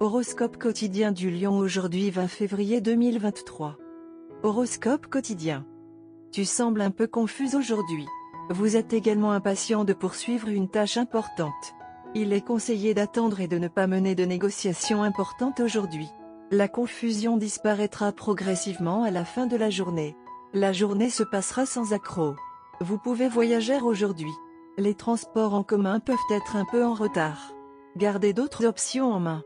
Horoscope quotidien du Lion aujourd'hui 20 février 2023. Horoscope quotidien. Tu sembles un peu confuse aujourd'hui. Vous êtes également impatient de poursuivre une tâche importante. Il est conseillé d'attendre et de ne pas mener de négociations importantes aujourd'hui. La confusion disparaîtra progressivement à la fin de la journée. La journée se passera sans accroc. Vous pouvez voyager aujourd'hui. Les transports en commun peuvent être un peu en retard. Gardez d'autres options en main.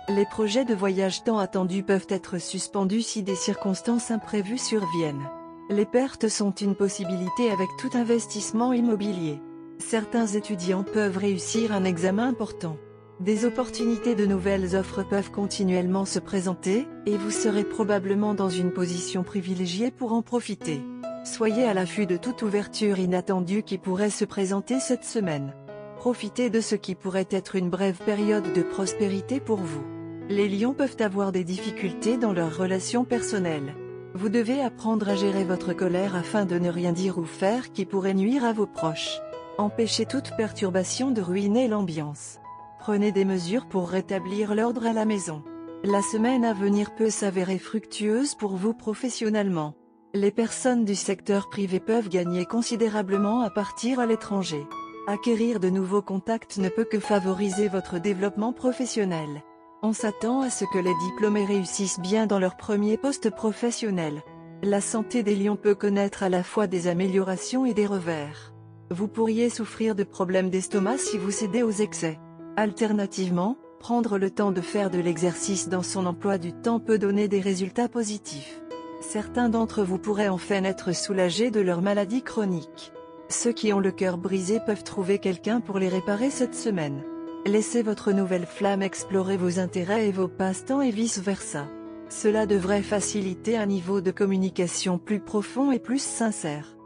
Les projets de voyage tant attendus peuvent être suspendus si des circonstances imprévues surviennent. Les pertes sont une possibilité avec tout investissement immobilier. Certains étudiants peuvent réussir un examen important. Des opportunités de nouvelles offres peuvent continuellement se présenter, et vous serez probablement dans une position privilégiée pour en profiter. Soyez à l'affût de toute ouverture inattendue qui pourrait se présenter cette semaine. Profitez de ce qui pourrait être une brève période de prospérité pour vous. Les lions peuvent avoir des difficultés dans leurs relations personnelles. Vous devez apprendre à gérer votre colère afin de ne rien dire ou faire qui pourrait nuire à vos proches. Empêchez toute perturbation de ruiner l'ambiance. Prenez des mesures pour rétablir l'ordre à la maison. La semaine à venir peut s'avérer fructueuse pour vous professionnellement. Les personnes du secteur privé peuvent gagner considérablement à partir à l'étranger. Acquérir de nouveaux contacts ne peut que favoriser votre développement professionnel. On s'attend à ce que les diplômés réussissent bien dans leur premier poste professionnel. La santé des lions peut connaître à la fois des améliorations et des revers. Vous pourriez souffrir de problèmes d'estomac si vous cédez aux excès. Alternativement, prendre le temps de faire de l'exercice dans son emploi du temps peut donner des résultats positifs. Certains d'entre vous pourraient enfin être soulagés de leur maladie chronique. Ceux qui ont le cœur brisé peuvent trouver quelqu'un pour les réparer cette semaine. Laissez votre nouvelle flamme explorer vos intérêts et vos passe-temps et vice-versa. Cela devrait faciliter un niveau de communication plus profond et plus sincère.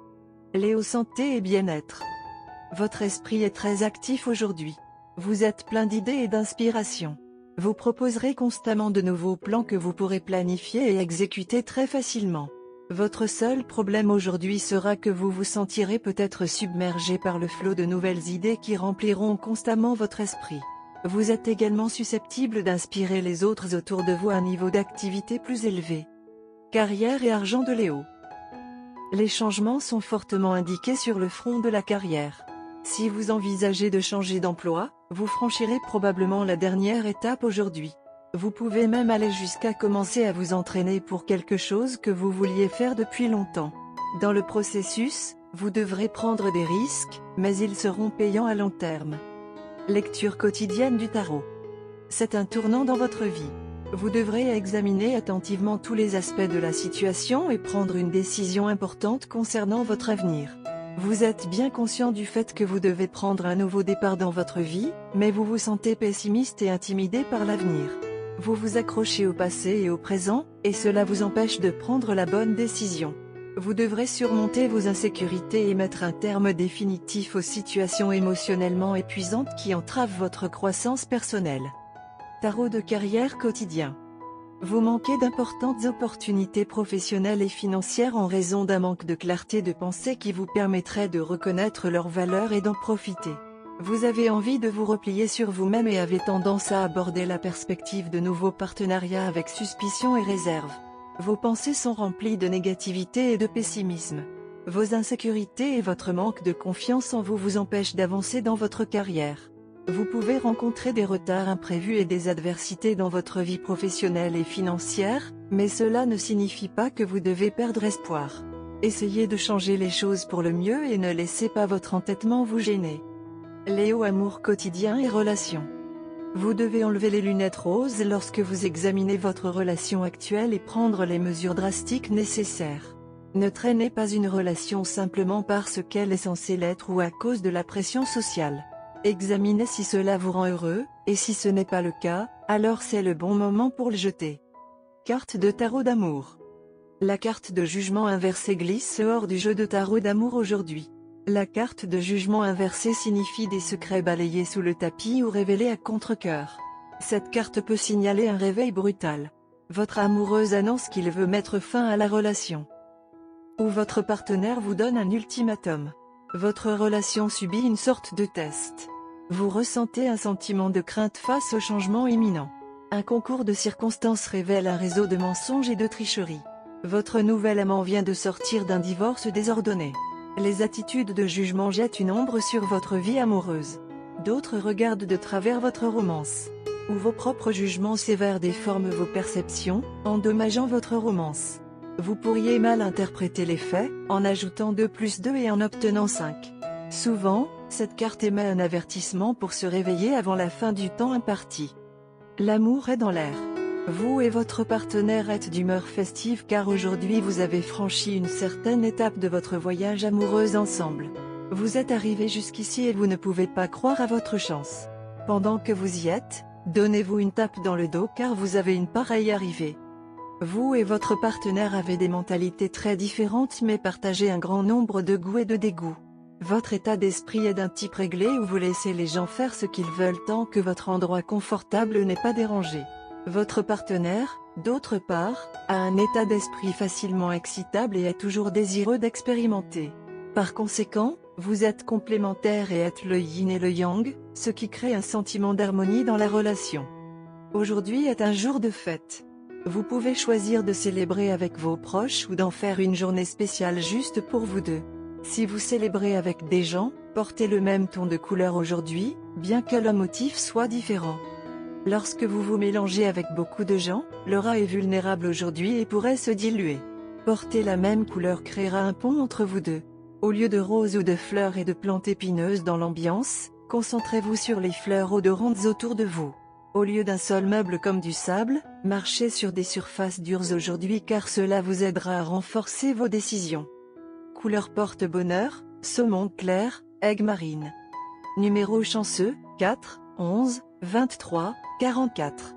Léo, santé et bien-être. Votre esprit est très actif aujourd'hui. Vous êtes plein d'idées et d'inspiration. Vous proposerez constamment de nouveaux plans que vous pourrez planifier et exécuter très facilement. Votre seul problème aujourd'hui sera que vous vous sentirez peut-être submergé par le flot de nouvelles idées qui rempliront constamment votre esprit. Vous êtes également susceptible d'inspirer les autres autour de vous à un niveau d'activité plus élevé. Carrière et argent de Léo. Les changements sont fortement indiqués sur le front de la carrière. Si vous envisagez de changer d'emploi, vous franchirez probablement la dernière étape aujourd'hui. Vous pouvez même aller jusqu'à commencer à vous entraîner pour quelque chose que vous vouliez faire depuis longtemps. Dans le processus, vous devrez prendre des risques, mais ils seront payants à long terme. Lecture quotidienne du tarot. C'est un tournant dans votre vie. Vous devrez examiner attentivement tous les aspects de la situation et prendre une décision importante concernant votre avenir. Vous êtes bien conscient du fait que vous devez prendre un nouveau départ dans votre vie, mais vous vous sentez pessimiste et intimidé par l'avenir. Vous vous accrochez au passé et au présent, et cela vous empêche de prendre la bonne décision. Vous devrez surmonter vos insécurités et mettre un terme définitif aux situations émotionnellement épuisantes qui entravent votre croissance personnelle. Tarot de carrière quotidien. Vous manquez d'importantes opportunités professionnelles et financières en raison d'un manque de clarté de pensée qui vous permettrait de reconnaître leur valeur et d'en profiter. Vous avez envie de vous replier sur vous-même et avez tendance à aborder la perspective de nouveaux partenariats avec suspicion et réserve. Vos pensées sont remplies de négativité et de pessimisme. Vos insécurités et votre manque de confiance en vous vous empêchent d'avancer dans votre carrière. Vous pouvez rencontrer des retards imprévus et des adversités dans votre vie professionnelle et financière, mais cela ne signifie pas que vous devez perdre espoir. Essayez de changer les choses pour le mieux et ne laissez pas votre entêtement vous gêner. Léo, amour quotidien et relations. Vous devez enlever les lunettes roses lorsque vous examinez votre relation actuelle et prendre les mesures drastiques nécessaires. Ne traînez pas une relation simplement parce qu'elle est censée l'être ou à cause de la pression sociale. Examinez si cela vous rend heureux, et si ce n'est pas le cas, alors c'est le bon moment pour le jeter. Carte de tarot d'amour. La carte de jugement inversé glisse hors du jeu de tarot d'amour aujourd'hui. La carte de jugement inversé signifie des secrets balayés sous le tapis ou révélés à contre-cœur. Cette carte peut signaler un réveil brutal. Votre amoureuse annonce qu'il veut mettre fin à la relation. Ou votre partenaire vous donne un ultimatum. Votre relation subit une sorte de test. Vous ressentez un sentiment de crainte face au changement imminent. Un concours de circonstances révèle un réseau de mensonges et de tricheries. Votre nouvel amant vient de sortir d'un divorce désordonné. Les attitudes de jugement jettent une ombre sur votre vie amoureuse. D'autres regardent de travers votre romance. Ou vos propres jugements sévères déforment vos perceptions, endommageant votre romance. Vous pourriez mal interpréter les faits, en ajoutant 2 plus 2 et en obtenant 5. Souvent, cette carte émet un avertissement pour se réveiller avant la fin du temps imparti. L'amour est dans l'air. Vous et votre partenaire êtes d'humeur festive car aujourd'hui vous avez franchi une certaine étape de votre voyage amoureux ensemble. Vous êtes arrivé jusqu'ici et vous ne pouvez pas croire à votre chance. Pendant que vous y êtes, donnez-vous une tape dans le dos car vous avez une pareille arrivée. Vous et votre partenaire avez des mentalités très différentes mais partagez un grand nombre de goûts et de dégoûts. Votre état d'esprit est d'un type réglé où vous laissez les gens faire ce qu'ils veulent tant que votre endroit confortable n'est pas dérangé. Votre partenaire, d'autre part, a un état d'esprit facilement excitable et est toujours désireux d'expérimenter. Par conséquent, vous êtes complémentaires et êtes le yin et le yang, ce qui crée un sentiment d'harmonie dans la relation. Aujourd'hui est un jour de fête. Vous pouvez choisir de célébrer avec vos proches ou d'en faire une journée spéciale juste pour vous deux. Si vous célébrez avec des gens, portez le même ton de couleur aujourd'hui, bien que le motif soit différent. Lorsque vous vous mélangez avec beaucoup de gens, l'aura est vulnérable aujourd'hui et pourrait se diluer. Porter la même couleur créera un pont entre vous deux. Au lieu de roses ou de fleurs et de plantes épineuses dans l'ambiance, concentrez-vous sur les fleurs odorantes autour de vous. Au lieu d'un seul meuble comme du sable, marchez sur des surfaces dures aujourd'hui car cela vous aidera à renforcer vos décisions. Couleur porte-bonheur, saumon clair, aigue marine. Numéro chanceux, 4, 11, 23, 44.